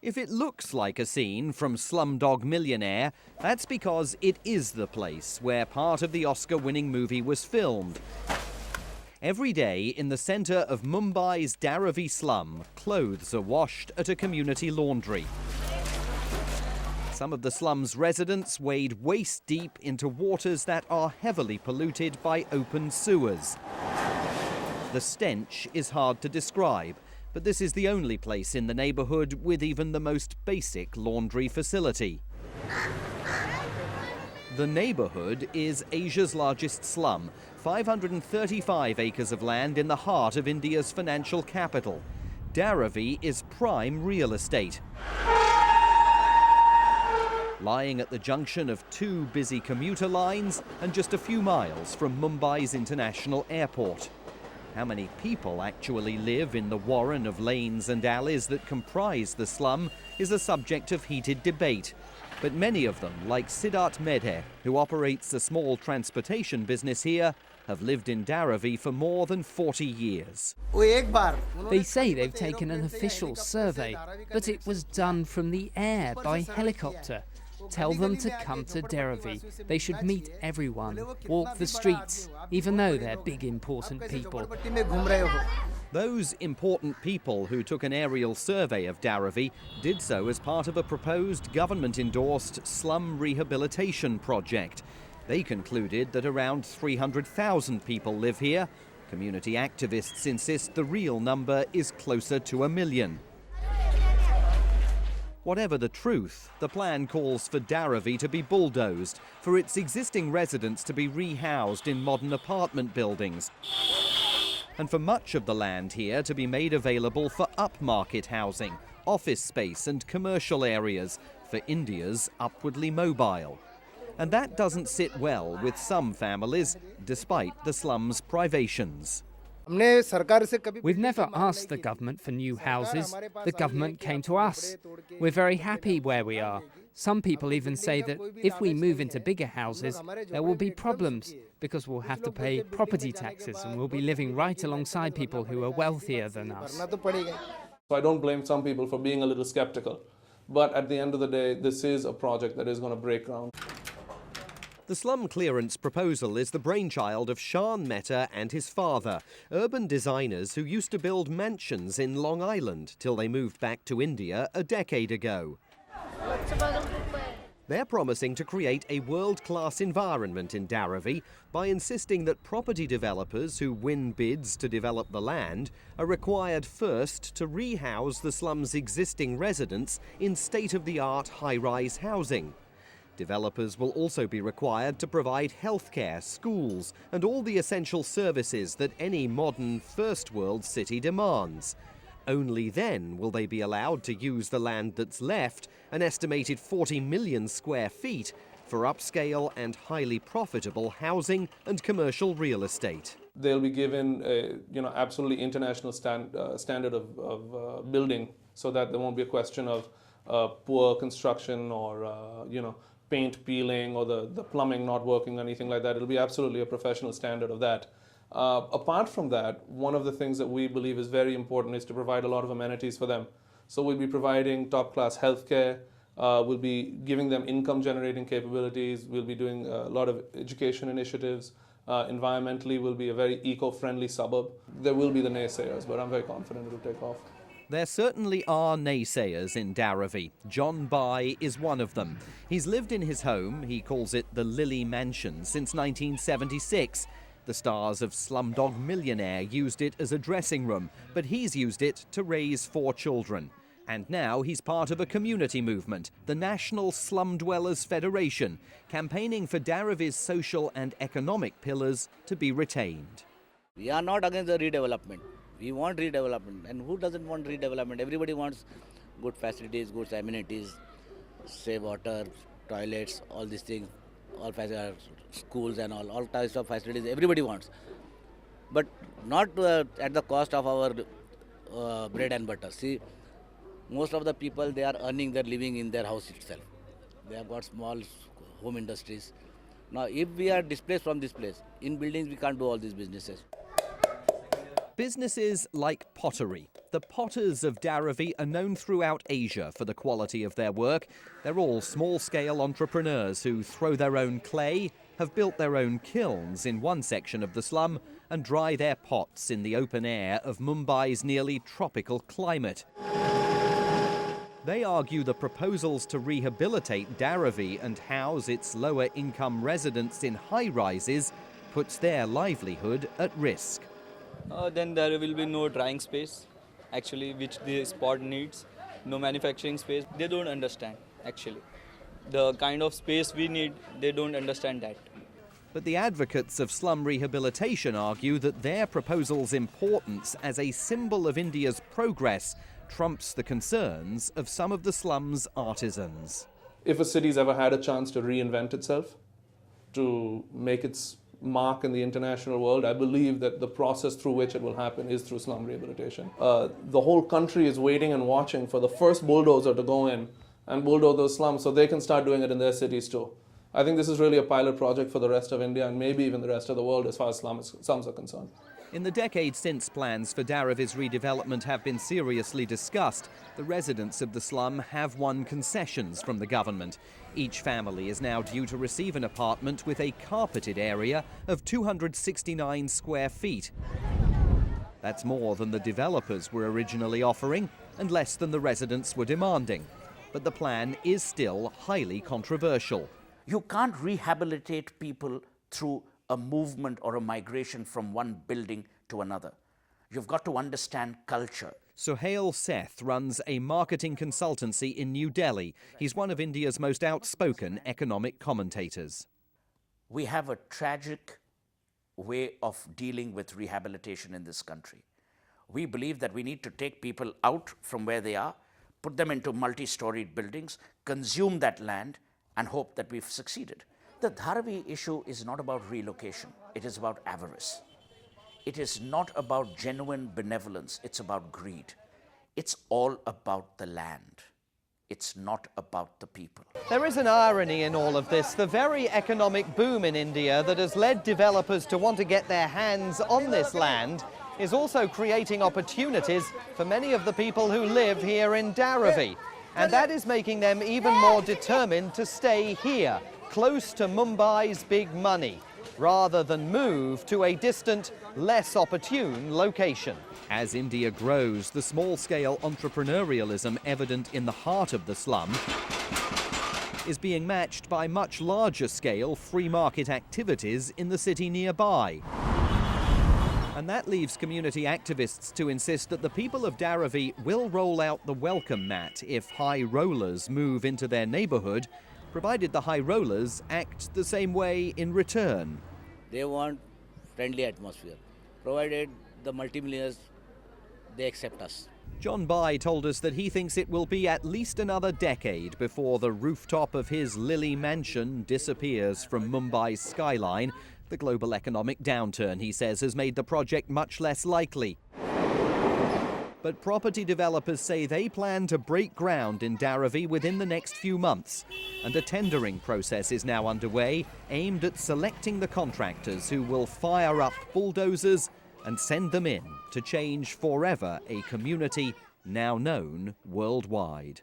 If it looks like a scene from Slumdog Millionaire, that's because it is the place where part of the Oscar-winning movie was filmed. Every day in the centre of Mumbai's Dharavi slum, clothes are washed at a community laundry. Some of the slum's residents wade waist-deep into waters that are heavily polluted by open sewers. The stench is hard to describe, but this is the only place in the neighbourhood with even the most basic laundry facility. The neighbourhood is Asia's largest slum, 535 acres of land in the heart of India's financial capital. Dharavi is prime real estate. Lying at the junction of two busy commuter lines and just a few miles from Mumbai's international airport. How many people actually live in the warren of lanes and alleys that comprise the slum is a subject of heated debate. But many of them, like Siddharth Medhe, who operates a small transportation business here, have lived in Dharavi for more than 40 years. They say they've taken an official survey, but it was done from the air by helicopter. Tell them to come to Dharavi. They should meet everyone, walk the streets, even though they're big, important people. Those important people who took an aerial survey of Dharavi did so as part of a proposed government-endorsed slum rehabilitation project. They concluded that around 300,000 people live here. Community activists insist the real number is closer to 1 million. Whatever the truth, the plan calls for Dharavi to be bulldozed, for its existing residents to be rehoused in modern apartment buildings, and for much of the land here to be made available for upmarket housing, office space and commercial areas for India's upwardly mobile. And that doesn't sit well with some families, despite the slum's privations. We've never asked the government for new houses. The government came to us. We're very happy where we are. Some people even say that if we move into bigger houses, there will be problems because we'll have to pay property taxes and we'll be living right alongside people who are wealthier than us. So I don't blame some people for being a little skeptical. But at the end of the day, this is a project that is going to break ground. The slum clearance proposal is the brainchild of Shan Mehta and his father, urban designers who used to build mansions in Long Island till they moved back to India a decade ago. They're promising to create a world-class environment in Dharavi by insisting that property developers who win bids to develop the land are required first to rehouse the slum's existing residents in state-of-the-art high-rise housing. Developers will also be required to provide healthcare, schools, and all the essential services that any modern first-world city demands. Only then will they be allowed to use the land that's left, an estimated 40 million square feet, for upscale and highly profitable housing and commercial real estate. They'll be given a absolutely international standard of building, so that there won't be a question of poor construction or paint peeling or the plumbing not working or anything like that. It'll be absolutely a professional standard of that. Apart from that, one of the things that we believe is very important is to provide a lot of amenities for them. So we'll be providing top-class healthcare, we'll be giving them income-generating capabilities, we'll be doing a lot of education initiatives. Environmentally, we'll be a very eco-friendly suburb. There will be the naysayers, but I'm very confident it'll take off. There certainly are naysayers in Dharavi. John Bai is one of them. He's lived in his home, he calls it the Lily Mansion, since 1976. The stars of Slumdog Millionaire used it as a dressing room, but he's used it to raise 4 children. And now he's part of a community movement, the National Slum Dwellers Federation, campaigning for Dharavi's social and economic pillars to be retained. We are not against the redevelopment. We want redevelopment, and who doesn't want redevelopment? Everybody wants good facilities, good amenities, safe water, toilets, all these things, all facilities, schools and all types of facilities. Everybody wants, but not at the cost of our bread and butter. See, most of the people, they are earning their living in their house itself. They have got small home industries. Now, if we are displaced from this place, in buildings we can't do all these businesses. Businesses like pottery, The potters of Dharavi are known throughout Asia for the quality of their work. They're all small-scale entrepreneurs who throw their own clay, have built their own kilns in one section of the slum, and dry their pots in the open air of Mumbai's nearly tropical climate. They argue the proposals to rehabilitate Dharavi and house its lower-income residents in high-rises puts their livelihood at risk. Then there will be no drying space, actually, which the spot needs, no manufacturing space. They don't understand, actually. The kind of space we need, they don't understand that. But the advocates of slum rehabilitation argue that their proposal's importance as a symbol of India's progress trumps the concerns of some of the slum's artisans. If a city's ever had a chance to reinvent itself, to make its mark in the international world, I believe that the process through which it will happen is through slum rehabilitation. The whole country is waiting and watching for the first bulldozer to go in and bulldoze those slums so they can start doing it in their cities too. I think this is really a pilot project for the rest of India and maybe even the rest of the world as far as slums are concerned. In the decade since plans for Dharavi's redevelopment have been seriously discussed, the residents of the slum have won concessions from the government. Each family is now due to receive an apartment with a carpeted area of 269 square feet. That's more than the developers were originally offering and less than the residents were demanding. But the plan is still highly controversial. You can't rehabilitate people through a movement or a migration from one building to another. You've got to understand culture. Suhail Seth runs a marketing consultancy in New Delhi. He's one of India's most outspoken economic commentators. We have a tragic way of dealing with rehabilitation in this country. We believe that we need to take people out from where they are, put them into multi-storied buildings, consume that land, and hope that we've succeeded. The Dharavi issue is not about relocation. It is about avarice. It is not about genuine benevolence. It's about greed. It's all about the land. It's not about the people. There is an irony in all of this. The very economic boom in India that has led developers to want to get their hands on this land is also creating opportunities for many of the people who live here in Dharavi. And that is making them even more determined to stay here, close to Mumbai's big money, rather than move to a distant, less opportune location. As India grows, the small-scale entrepreneurialism evident in the heart of the slum is being matched by much larger-scale free market activities in the city nearby. And that leaves community activists to insist that the people of Dharavi will roll out the welcome mat if high rollers move into their neighborhood, provided the high rollers act the same way in return. They want friendly atmosphere, provided the multimillionaires, they accept us. John Bai told us that he thinks it will be at least another decade before the rooftop of his Lily mansion disappears from Mumbai's skyline. The global economic downturn, he says, has made the project much less likely. But property developers say they plan to break ground in Dharavi within the next few months. And a tendering process is now underway, aimed at selecting the contractors who will fire up bulldozers and send them in to change forever a community now known worldwide.